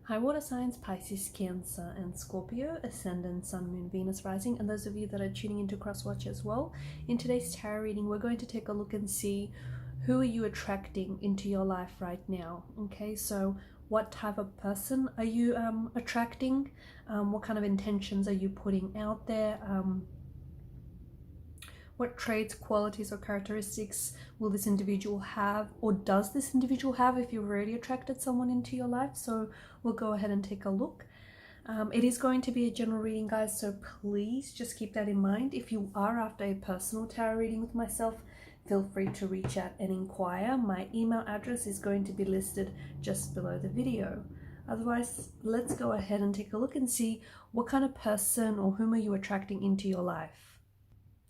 Hi water signs, Pisces, Cancer and Scorpio, Ascendant, Sun, Moon, Venus, Rising, and those of you that are tuning into Crosswatch as well. In today's tarot reading, we're going to take a look and see who are you attracting into your life right now. Okay, so what type of person are you attracting? What kind of intentions are you putting out there? What traits, qualities, or characteristics will this individual have, or does this individual have if you've already attracted someone into your life? So we'll go ahead and take a look. It is going to be a general reading, guys, so please just keep that in mind. If you are after a personal tarot reading with myself, feel free to reach out and inquire. My email address is going to be listed just below the video. Otherwise, let's go ahead and take a look and see what kind of person or whom are you attracting into your life.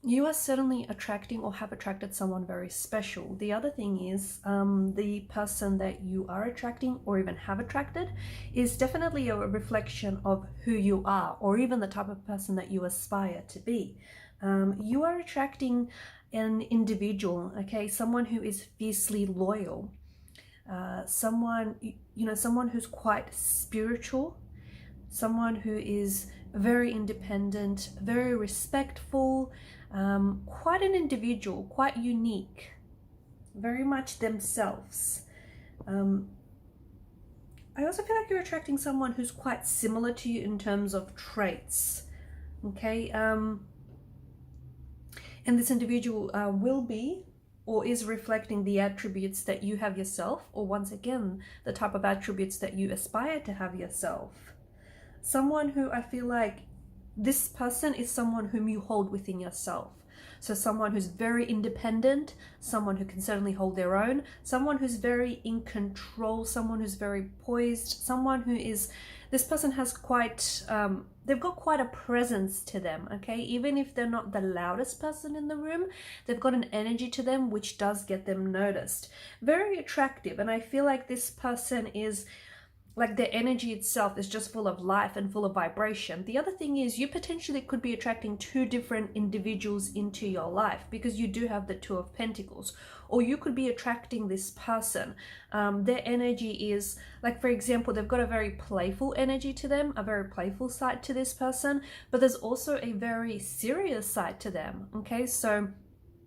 You are certainly attracting or have attracted someone very special. The other thing is the person that you are attracting or even have attracted is definitely a reflection of who you are, or even the type of person that you aspire to be. You are attracting an individual, okay, someone who is fiercely loyal, someone who's quite spiritual, someone who is very independent, very respectful, quite an individual, quite unique, very much themselves. I also feel like you're attracting someone who's quite similar to you in terms of traits, okay? And this individual will be or is reflecting the attributes that you have yourself, or once again, the type of attributes that you aspire to have yourself. Someone who I feel like this person is someone whom you hold within yourself. So someone who's very independent, someone who can certainly hold their own, someone who's very in control, someone who's very poised, someone who is, this person has quite, they've got quite a presence to them, okay? Even if they're not the loudest person in the room, they've got an energy to them which does get them noticed. Very attractive, and I feel like this person is, like, their energy itself is just full of life and full of vibration. The other thing is you potentially could be attracting two different individuals into your life, because you do have the Two of Pentacles, or you could be attracting this person. Their energy is, like, for example, they've got a very playful energy to them, a very playful side to this person, but there's also a very serious side to them, okay? So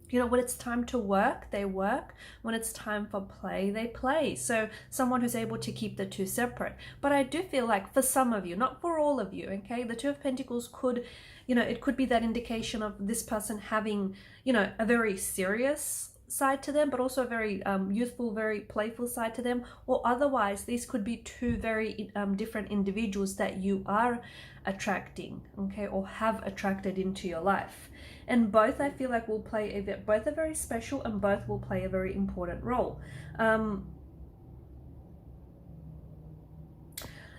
you know, when it's time to work, they work. When it's time for play, they play. So someone who's able to keep the two separate. But I do feel like for some of you, not for all of you, okay, the Two of Pentacles could, you know, it could be that indication of this person having, you know, a very serious side to them, but also a very youthful, very playful side to them. Or otherwise, these could be two very different individuals that you are attracting, okay, or have attracted into your life. And both, I feel like, will play both are very special, and both will play a very important role.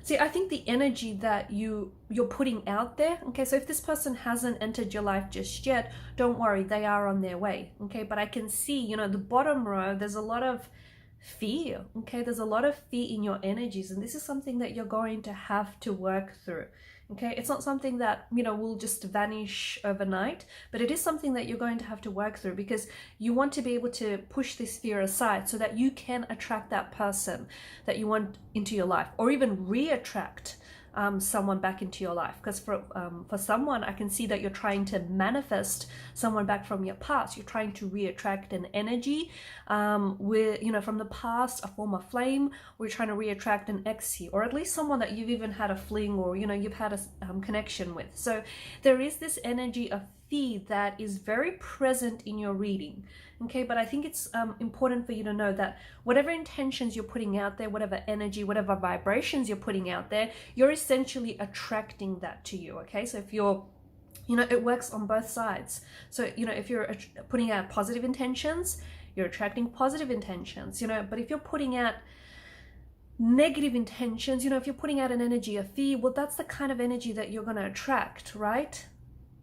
See, I think the energy that you're putting out there, okay, so if this person hasn't entered your life just yet, don't worry, they are on their way, okay? But I can see, you know, the bottom row, there's a lot of fear, okay? There's a lot of fear in your energies, and this is something that you're going to have to work through, okay? It's not something that, you know, will just vanish overnight, but it is something that you're going to have to work through, because you want to be able to push this fear aside so that you can attract that person that you want into your life, or even re-attract someone back into your life. Because for someone, I can see that you're trying to manifest someone back from your past. You're trying to re-attract an energy with, you know, from the past, a former flame. We're trying to re-attract an ex here, or at least someone that you've even had a fling, or, you know, you've had a connection with. So there is this energy of fear that is very present in your reading, okay? But I think it's important for you to know that whatever intentions you're putting out there, whatever energy, whatever vibrations you're putting out there, you're essentially attracting that to you, okay? So if you're, you know, it works on both sides. So, you know, if you're putting out positive intentions, you're attracting positive intentions, you know. But if you're putting out negative intentions, you know, if you're putting out an energy of fear, well, that's the kind of energy that you're going to attract, right?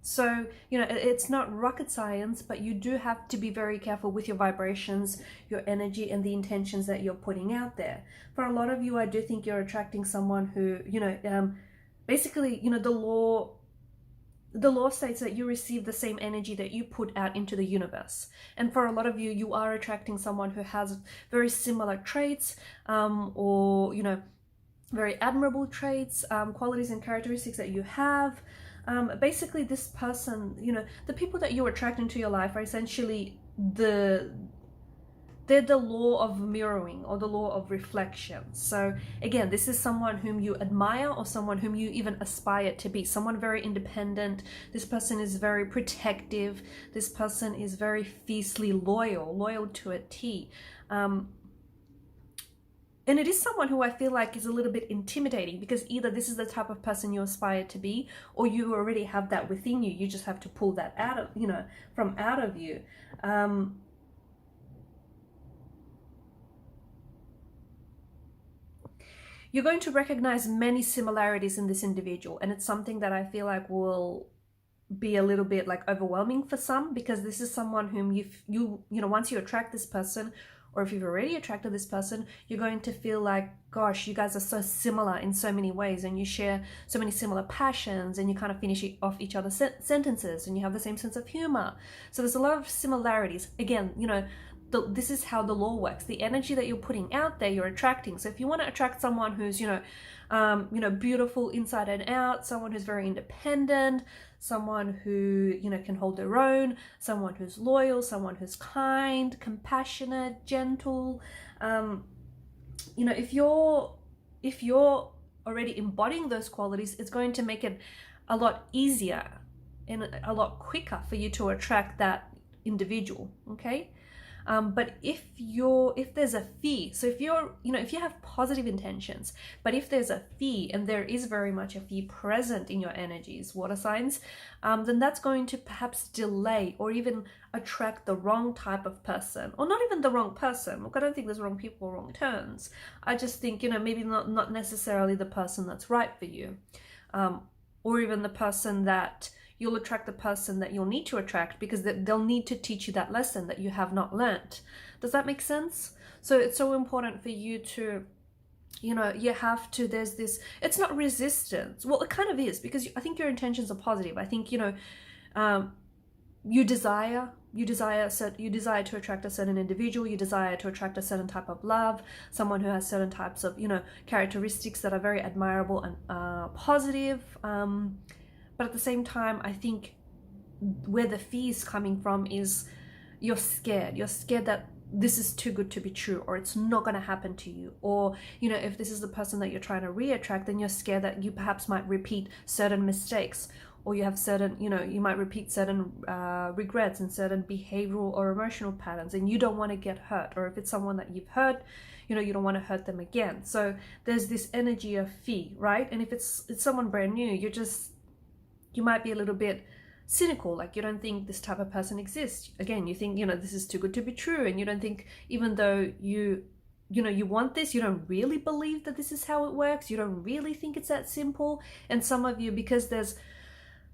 So, you know, it's not rocket science, but you do have to be very careful with your vibrations, your energy, and the intentions that you're putting out there. For a lot of you, I do think you're attracting someone who, you know, basically, you know, the law states that you receive the same energy that you put out into the universe. And for a lot of you, you are attracting someone who has very similar traits, or, you know, very admirable traits, qualities and characteristics that you have. Basically, this person, you know, the people that you attract into your life are essentially they're the law of mirroring or the law of reflection. So again, this is someone whom you admire or someone whom you even aspire to be, someone very independent. This person is very protective. This person is very fiercely loyal to a T. And it is someone who I feel like is a little bit intimidating, because either this is the type of person you aspire to be, or you already have that within you. You just have to pull that out of, you know, from out of you. You're going to recognize many similarities in this individual, and it's something that I feel like will be a little bit like overwhelming for some, because this is someone whom you know, once you attract this person, or if you've already attracted this person, you're going to feel like, gosh, you guys are so similar in so many ways, and you share so many similar passions, and you kind of finish off each other's sentences, and you have the same sense of humor. So there's a lot of similarities. Again, you know, this is how the law works. The energy that you're putting out there, you're attracting. So if you want to attract someone who's, you know, beautiful inside and out, someone who's very independent, someone who, you know, can hold their own, someone who's loyal, someone who's kind, compassionate, gentle, you know, if you're already embodying those qualities, it's going to make it a lot easier and a lot quicker for you to attract that individual. Okay. But if there's a fee, so if you're, you know, if you have positive intentions, but if there's a fee, and there is very much a fee present in your energies, water signs, then that's going to perhaps delay or even attract the wrong type of person, or not even the wrong person. Look, I don't think there's wrong people or wrong turns. I just think, you know, maybe not necessarily the person that's right for you, or even the person that you'll attract the person that you'll need to attract, because they'll need to teach you that lesson that you have not learnt. Does that make sense? So it's so important for you to, you know, you have to, there's this, it's not resistance. Well, it kind of is, because I think your intentions are positive. I think, you know, you desire to attract a certain individual, you desire to attract a certain type of love, someone who has certain types of, you know, characteristics that are very admirable and positive. But at the same time, I think where the fear is coming from is you're scared. You're scared that this is too good to be true, or it's not going to happen to you. Or, you know, if this is the person that you're trying to re-attract, then you're scared that you perhaps might repeat certain mistakes, or you have certain, you know, you might repeat certain regrets and certain behavioral or emotional patterns, and you don't want to get hurt. Or if it's someone that you've hurt, you know, you don't want to hurt them again. So there's this energy of fear, right? And if it's someone brand new, you might be a little bit cynical, like you don't think this type of person exists. Again, you think, you know, this is too good to be true, and you don't think, even though you know, you want this, you don't really believe that this is how it works. You don't really think it's that simple. And some of you, because there's,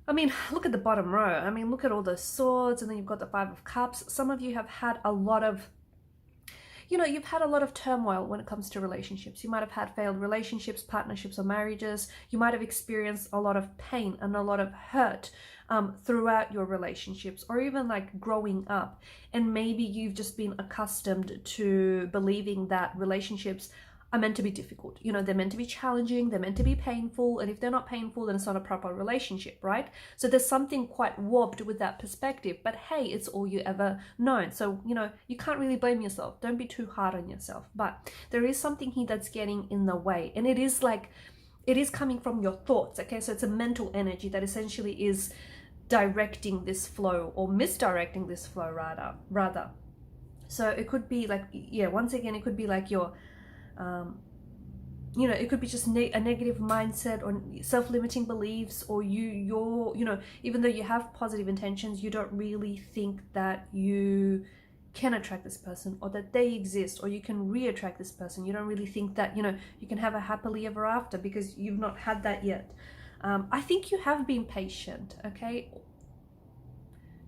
I mean, look at the bottom row. I mean, look at all those swords, and then you've got the 5 of Cups. Some of you have had a lot of, you know, you've had a lot of turmoil when it comes to relationships. You might have had failed relationships, partnerships, or marriages. You might have experienced a lot of pain and a lot of hurt throughout your relationships, or even like growing up. And maybe you've just been accustomed to believing that relationships are meant to be difficult. You know, they're meant to be challenging, they're meant to be painful, and if they're not painful, then it's not a proper relationship, right? So there's something quite warped with that perspective, but hey, it's all you ever known. So, you know, you can't really blame yourself. Don't be too hard on yourself. But there is something here that's getting in the way, and it is like, it is coming from your thoughts, okay? So it's a mental energy that essentially is directing this flow, or misdirecting this flow rather. So it could be like, yeah, once again, it could be like your you know, it could be just a negative mindset or self-limiting beliefs, or you're, you know, even though you have positive intentions, you don't really think that you can attract this person, or that they exist, or you can re-attract this person. You don't really think that, you know, you can have a happily ever after, because you've not had that yet. I think you have been patient, okay?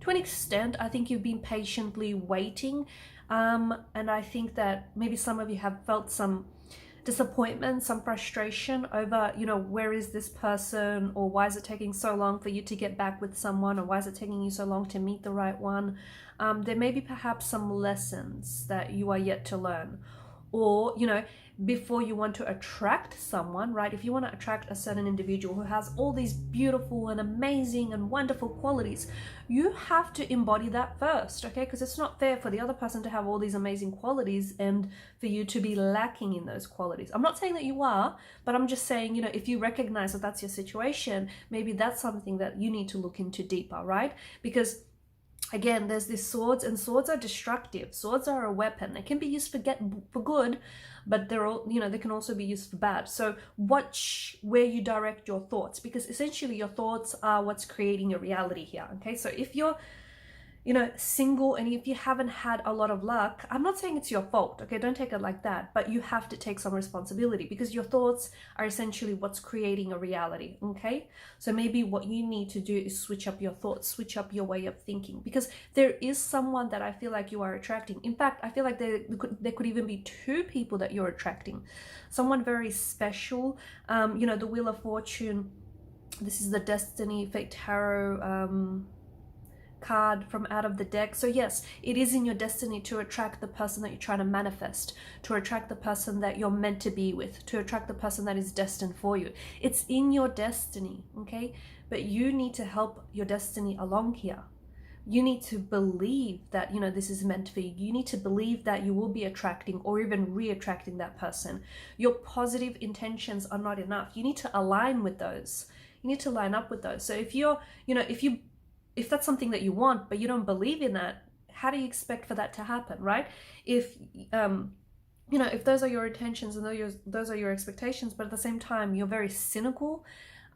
To an extent, I think you've been patiently waiting. And I think that maybe some of you have felt some disappointment, some frustration over, you know, where is this person, or why is it taking so long for you to get back with someone, or why is it taking you so long to meet the right one? There may be perhaps some lessons that you are yet to learn, or, you know, before you want to attract someone, right? If you want to attract a certain individual who has all these beautiful and amazing and wonderful qualities, you have to embody that first, okay? Because it's not fair for the other person to have all these amazing qualities and for you to be lacking in those qualities. I'm not saying that you are, but I'm just saying, you know, if you recognize that that's your situation, maybe that's something that you need to look into deeper, right? Because again, there's these swords, and swords are destructive. Swords are a weapon. They can be used for good, but they're all, you know, they can also be used for bad. So watch where you direct your thoughts, because essentially your thoughts are what's creating your reality here. Okay, so if you're, you know, single and if you haven't had a lot of luck, I'm not saying it's your fault, okay? Don't take it like that, but you have to take some responsibility, because your thoughts are essentially what's creating a reality, okay? So maybe what you need to do is switch up your thoughts, switch up your way of thinking, because there is someone that I feel like you are attracting. In fact, I feel like there could even be two people that you're attracting. Someone very special, you know, the Wheel of Fortune, this is the Destiny Fate Tarot, card from out of the deck. So yes, it is in your destiny to attract the person that you're trying to manifest, to attract the person that you're meant to be with, to attract the person that is destined for you. It's in your destiny, okay? But you need to help your destiny along here. You need to believe that, you know, this is meant for you. You need to believe that you will be attracting or even re-attracting that person. Your positive intentions are not enough. You need to align with those. You need to line up with those. So if you're, you know, if that's something that you want, but you don't believe in that, how do you expect for that to happen, right? If, you know, if those are your intentions and those are your expectations, but at the same time, you're very cynical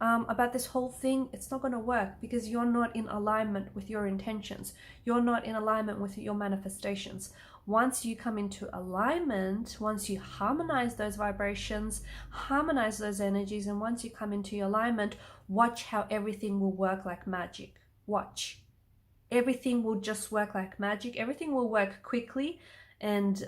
about this whole thing, it's not going to work, because you're not in alignment with your intentions. You're not in alignment with your manifestations. Once you come into alignment, once you harmonize those vibrations, harmonize those energies, and once you come into your alignment, watch how everything will work like magic. Watch. Everything will just work like magic. Everything will work quickly and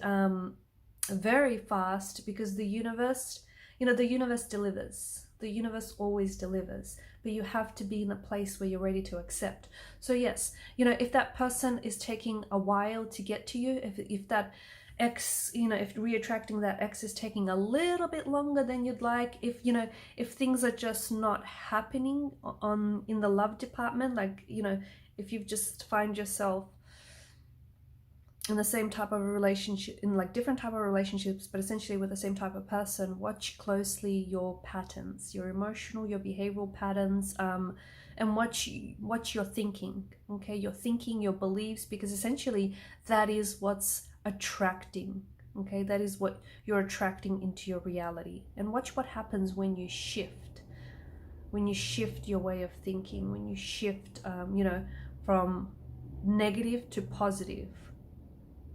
very fast, because the universe, you know, the universe delivers. The universe always delivers, but you have to be in a place where you're ready to accept. So yes, you know, if that person is taking a while to get to you, if that ex, you know, if re-attracting that ex is taking a little bit longer than you'd like, if, you know, if things are just not happening in the love department, like, you know, if you've just find yourself in the same type of a relationship, in like different type of relationships, but essentially with the same type of person, watch closely your patterns, your emotional, your behavioral patterns, and watch your thinking, okay? Your thinking, your beliefs, because essentially that is what's attracting, okay? That is what you're attracting into your reality. And watch what happens when you shift your way of thinking, when you shift, you know, from negative to positive.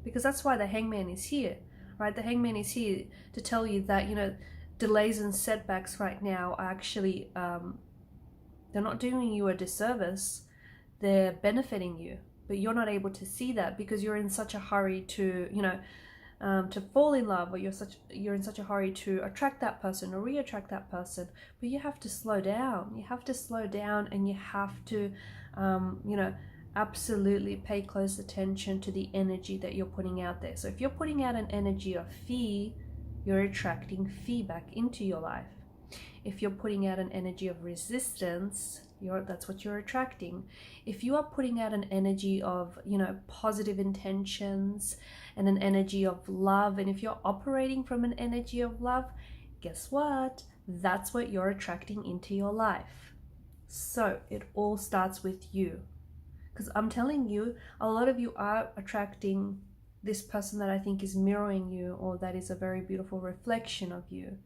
Because that's why the Hangman is here, right? The Hangman is here to tell you that, you know, delays and setbacks right now are actually, they're not doing you a disservice, they're benefiting you. But you're not able to see that because you're in such a hurry to, you know, to fall in love, or you're in such a hurry to attract that person or re-attract that person. But you have to slow down. You have to slow down, and you have to, you know, absolutely pay close attention to the energy that you're putting out there. So if you're putting out an energy of fear, you're attracting fear back into your life. If you're putting out an energy of resistance, that's what you're attracting. If you are putting out an energy of, you know, positive intentions and an energy of love, and if you're operating from an energy of love, guess what? That's what you're attracting into your life. So it all starts with you. Because I'm telling you, a lot of you are attracting this person that I think is mirroring you, or that is a very beautiful reflection of you.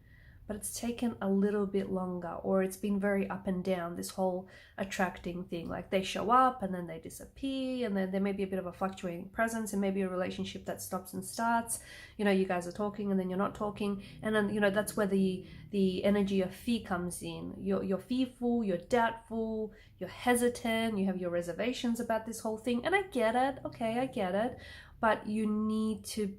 But it's taken a little bit longer, or it's been very up and down, this whole attracting thing. Like they show up and then they disappear, and then there may be a bit of a fluctuating presence, and maybe a relationship that stops and starts. You know, you guys are talking and then you're not talking, and then, you know, that's where the energy of fear comes in. You're fearful, you're doubtful, you're hesitant, you have your reservations about this whole thing. And I get it, okay, I get it, but you need to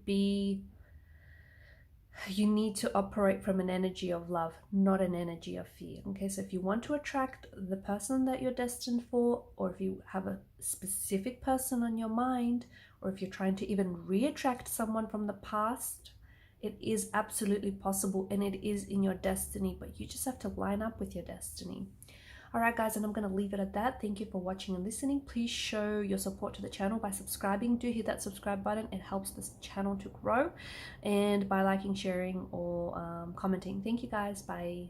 operate from an energy of love, not an energy of fear. Okay, so if you want to attract the person that you're destined for, or if you have a specific person on your mind, or if you're trying to even re-attract someone from the past, It is absolutely possible and it is in your destiny, but you just have to line up with your destiny. Alright guys, and I'm going to leave it at that. Thank you for watching and listening. Please show your support to the channel by subscribing. Do hit that subscribe button. It helps this channel to grow. And by liking, sharing, or commenting. Thank you guys. Bye.